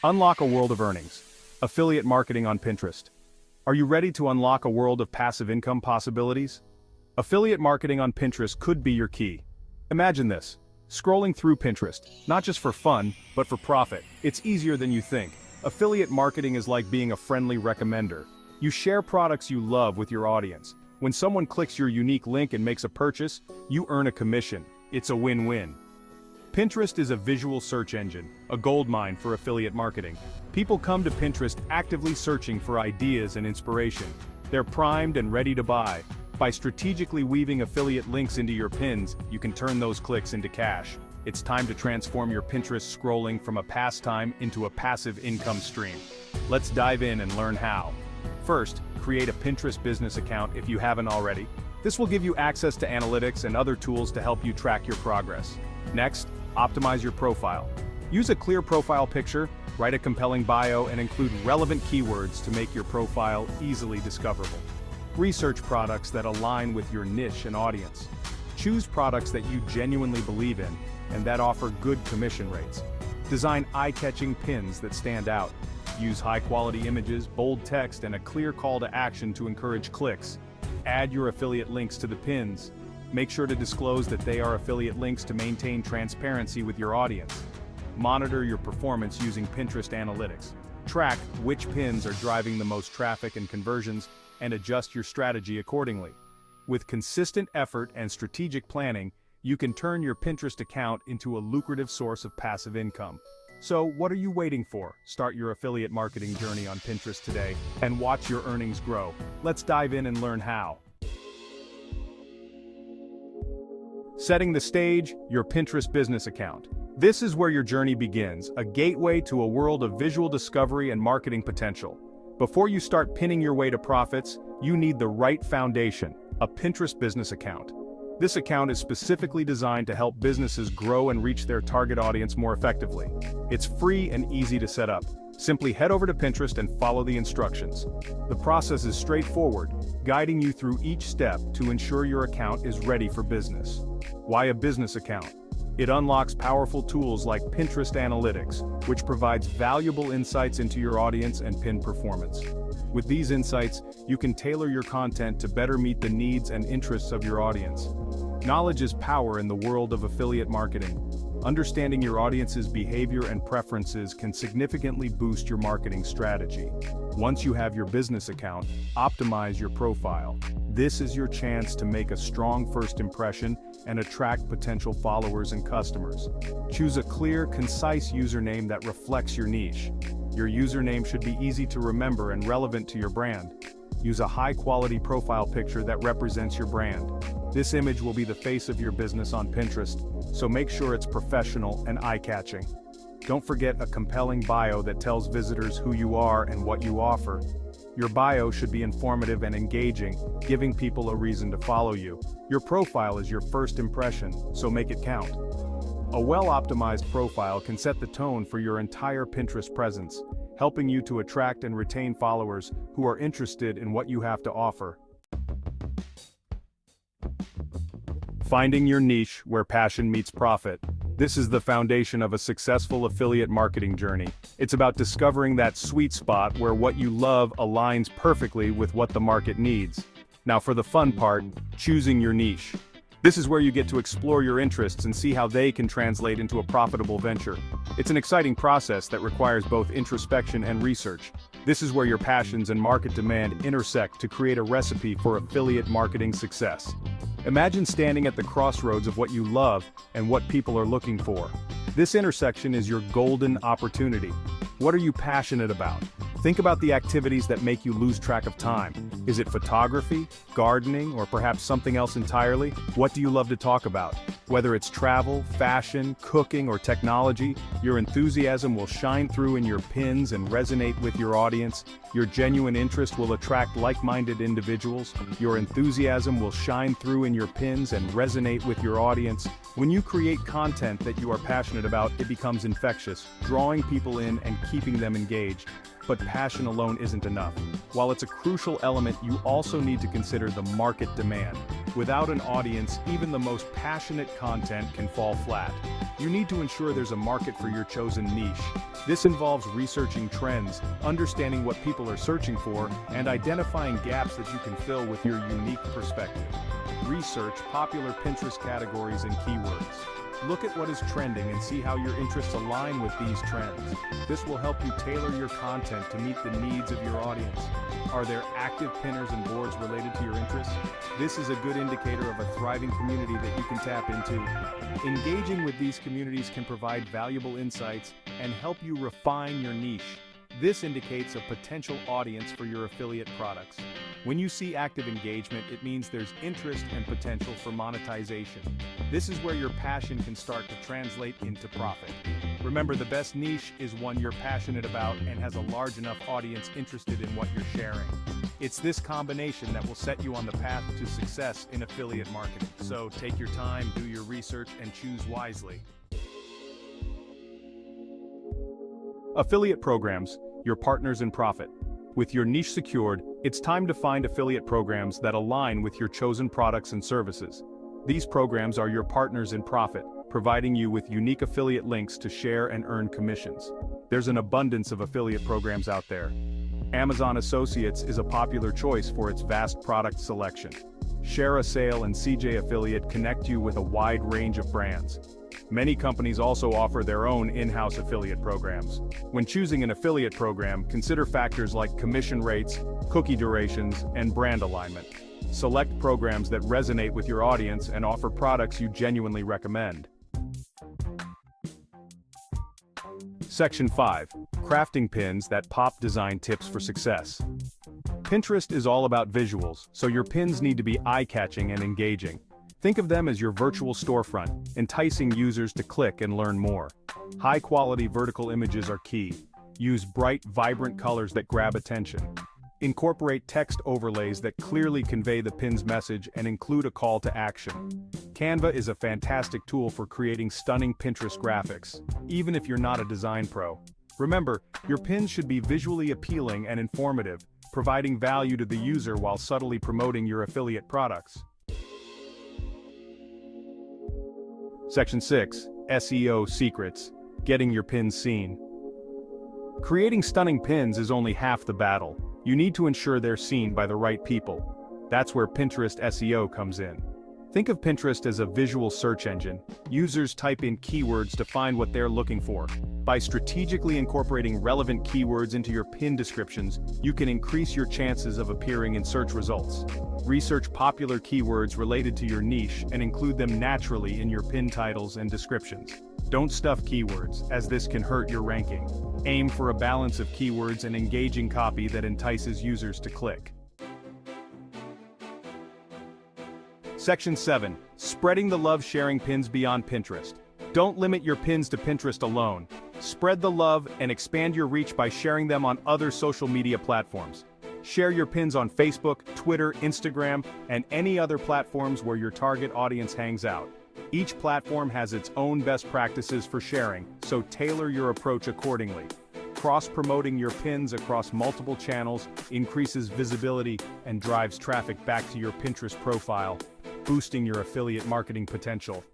Unlock a world of earnings. Affiliate marketing on Pinterest. Are you ready to unlock a world of passive income possibilities? Affiliate marketing on Pinterest could be your key. Imagine this. Scrolling through Pinterest, not just for fun, but for profit. It's easier than you think. Affiliate marketing is like being a friendly recommender. You share products you love with your audience. When someone clicks your unique link and makes a purchase, you earn a commission. It's a win-win. Pinterest is a visual search engine, a goldmine for affiliate marketing. People come to Pinterest actively searching for ideas and inspiration. They're primed and ready to buy. By strategically weaving affiliate links into your pins, you can turn those clicks into cash. It's time to transform your Pinterest scrolling from a pastime into a passive income stream. Let's dive in and learn how. First, create a Pinterest business account if you haven't already. This will give you access to analytics and other tools to help you track your progress. Next, optimize your profile. Use a clear profile picture, write a compelling bio, and include relevant keywords to make your profile easily discoverable. Research products that align with your niche and audience. Choose products that you genuinely believe in and that offer good commission rates. Design eye-catching pins that stand out. Use high-quality images, bold text, and a clear call to action to encourage clicks. Add your affiliate links to the pins. Make sure to disclose that they are affiliate links to maintain transparency with your audience. Monitor your performance using Pinterest analytics. Track which pins are driving the most traffic and conversions, and adjust your strategy accordingly. With consistent effort and strategic planning, you can turn your Pinterest account into a lucrative source of passive income. So, what are you waiting for? Start your affiliate marketing journey on Pinterest today and watch your earnings grow. Let's dive in and learn how. Setting the stage, your Pinterest business account. This is where your journey begins, a gateway to a world of visual discovery and marketing potential. Before you start pinning your way to profits, you need the right foundation, a Pinterest business account. This account is specifically designed to help businesses grow and reach their target audience more effectively. It's free and easy to set up. Simply head over to Pinterest and follow the instructions. The process is straightforward, guiding you through each step to ensure your account is ready for business. Why a business account? It unlocks powerful tools like Pinterest Analytics, which provides valuable insights into your audience and pin performance. With these insights, you can tailor your content to better meet the needs and interests of your audience. Knowledge is power in the world of affiliate marketing. Understanding your audience's behavior and preferences can significantly boost your marketing strategy. Once you have your business account, optimize your profile. This is your chance to make a strong first impression and attract potential followers and customers. Choose a clear, concise username that reflects your niche. Your username should be easy to remember and relevant to your brand. Use a high-quality profile picture that represents your brand. This image will be the face of your business on Pinterest, so make sure it's professional and eye-catching. Don't forget a compelling bio that tells visitors who you are and what you offer. Your bio should be informative and engaging, giving people a reason to follow you. Your profile is your first impression, so make it count. A well-optimized profile can set the tone for your entire Pinterest presence, helping you to attract and retain followers who are interested in what you have to offer. Finding your niche where passion meets profit. This is the foundation of a successful affiliate marketing journey. It's about discovering that sweet spot where what you love aligns perfectly with what the market needs. Now for the fun part, choosing your niche. This is where you get to explore your interests and see how they can translate into a profitable venture. It's an exciting process that requires both introspection and research. This is where your passions and market demand intersect to create a recipe for affiliate marketing success. Imagine standing at the crossroads of what you love and what people are looking for. This intersection is your golden opportunity. What are you passionate about? Think about the activities that make you lose track of time. Is it photography, gardening, or perhaps something else entirely? What do you love to talk about? Whether it's travel, fashion, cooking, or technology, your enthusiasm will shine through in your pins and resonate with your audience. Your genuine interest will attract like-minded individuals. Your enthusiasm will shine through in your pins and resonate with your audience. When you create content that you are passionate about, it becomes infectious, drawing people in and keeping them engaged. But passion alone isn't enough. While it's a crucial element, you also need to consider the market demand. Without an audience, even the most passionate content can fall flat. You need to ensure there's a market for your chosen niche. This involves researching trends, understanding what people are searching for, and identifying gaps that you can fill with your unique perspective. Research popular Pinterest categories and keywords. Look at what is trending and see how your interests align with these trends. This will help you tailor your content to meet the needs of your audience. Are there active pinners and boards related to your interests? This is a good indicator of a thriving community that you can tap into. Engaging with these communities can provide valuable insights and help you refine your niche. This indicates a potential audience for your affiliate products. When you see active engagement, it means there's interest and potential for monetization. This is where your passion can start to translate into profit. Remember, the best niche is one you're passionate about and has a large enough audience interested in what you're sharing. It's this combination that will set you on the path to success in affiliate marketing. So take your time, do your research, and choose wisely. Affiliate programs, your partners in profit. With your niche secured, it's time to find affiliate programs that align with your chosen products and services. These programs are your partners in profit, providing you with unique affiliate links to share and earn commissions. There's an abundance of affiliate programs out there. Amazon Associates is a popular choice for its vast product selection. Share a Sale and CJ Affiliate connect you with a wide range of brands. Many companies also offer their own in-house affiliate programs. When choosing an affiliate program, consider factors like commission rates, cookie durations, and brand alignment. Select programs that resonate with your audience and offer products you genuinely recommend. Section 5. Crafting pins that pop. Design tips for success. Pinterest is all about visuals, so your pins need to be eye-catching and engaging. Think of them as your virtual storefront, enticing users to click and learn more. High-quality vertical images are key. Use bright, vibrant colors that grab attention. Incorporate text overlays that clearly convey the pin's message and include a call to action. Canva is a fantastic tool for creating stunning Pinterest graphics, even if you're not a design pro. Remember, your pins should be visually appealing and informative, providing value to the user while subtly promoting your affiliate products. Section 6. SEO Secrets. Getting your pins seen. Creating stunning pins is only half the battle. You need to ensure they're seen by the right people. That's where Pinterest SEO comes in. Think of Pinterest as a visual search engine. Users type in keywords to find what they're looking for. By strategically incorporating relevant keywords into your pin descriptions, you can increase your chances of appearing in search results. Research popular keywords related to your niche and include them naturally in your pin titles and descriptions. Don't stuff keywords, as this can hurt your ranking. Aim for a balance of keywords and engaging copy that entices users to click. Section 7. Spreading the love. Sharing pins beyond Pinterest. Don't limit your pins to Pinterest alone. Spread the love and expand your reach by sharing them on other social media platforms. Share your pins on Facebook, Twitter, Instagram, and any other platforms where your target audience hangs out. Each platform has its own best practices for sharing, so tailor your approach accordingly. Cross-promoting your pins across multiple channels increases visibility and drives traffic back to your Pinterest profile, boosting your affiliate marketing potential.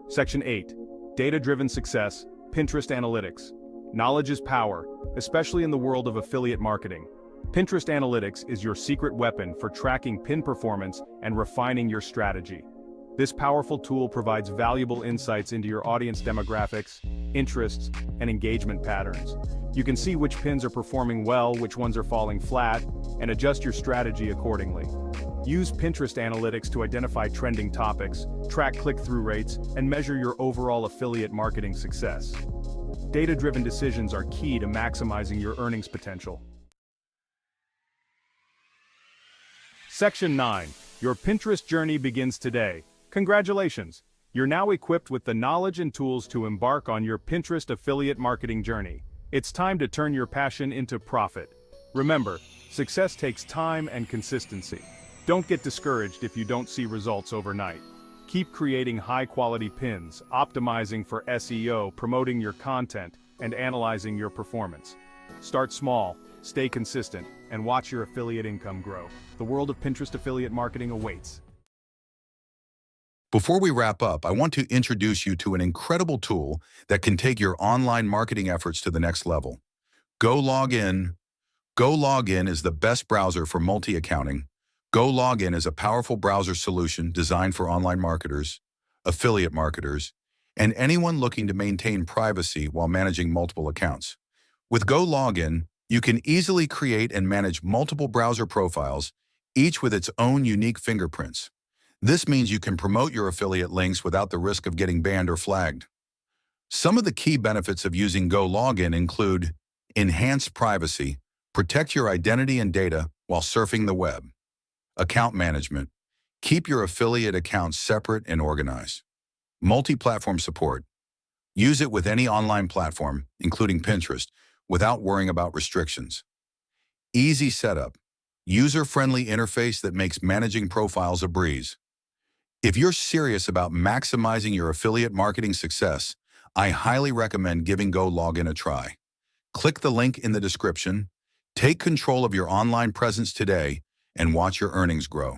Section 8. Data-driven success. Pinterest analytics. Knowledge is power, especially in the world of affiliate marketing. Pinterest Analytics is your secret weapon for tracking pin performance and refining your strategy. This powerful tool provides valuable insights into your audience demographics, interests, and engagement patterns. You can see which pins are performing well, which ones are falling flat, and adjust your strategy accordingly. Use Pinterest Analytics to identify trending topics, track click-through rates, and measure your overall affiliate marketing success. Data-driven decisions are key to maximizing your earnings potential. Section 9. Your Pinterest journey begins today. Congratulations! You're now equipped with the knowledge and tools to embark on your Pinterest affiliate marketing journey. It's time to turn your passion into profit. Remember, success takes time and consistency. Don't get discouraged if you don't see results overnight. Keep creating high-quality pins, optimizing for SEO, promoting your content, and analyzing your performance. Start small, stay consistent, and watch your affiliate income grow. The world of Pinterest affiliate marketing awaits. Before we wrap up, I want to introduce you to an incredible tool that can take your online marketing efforts to the next level. Gologin. Gologin is the best browser for multi-accounting. Gologin is a powerful browser solution designed for online marketers, affiliate marketers, and anyone looking to maintain privacy while managing multiple accounts. With Gologin, you can easily create and manage multiple browser profiles, each with its own unique fingerprints. This means you can promote your affiliate links without the risk of getting banned or flagged. Some of the key benefits of using Gologin include enhanced privacy, protect your identity and data while surfing the web. Account management, keep your affiliate accounts separate and organized. Multi-platform support, use it with any online platform, including Pinterest, without worrying about restrictions. Easy setup, user-friendly interface that makes managing profiles a breeze. If you're serious about maximizing your affiliate marketing success, I highly recommend giving Gologin a try. Click the link in the description, take control of your online presence today, and watch your earnings grow.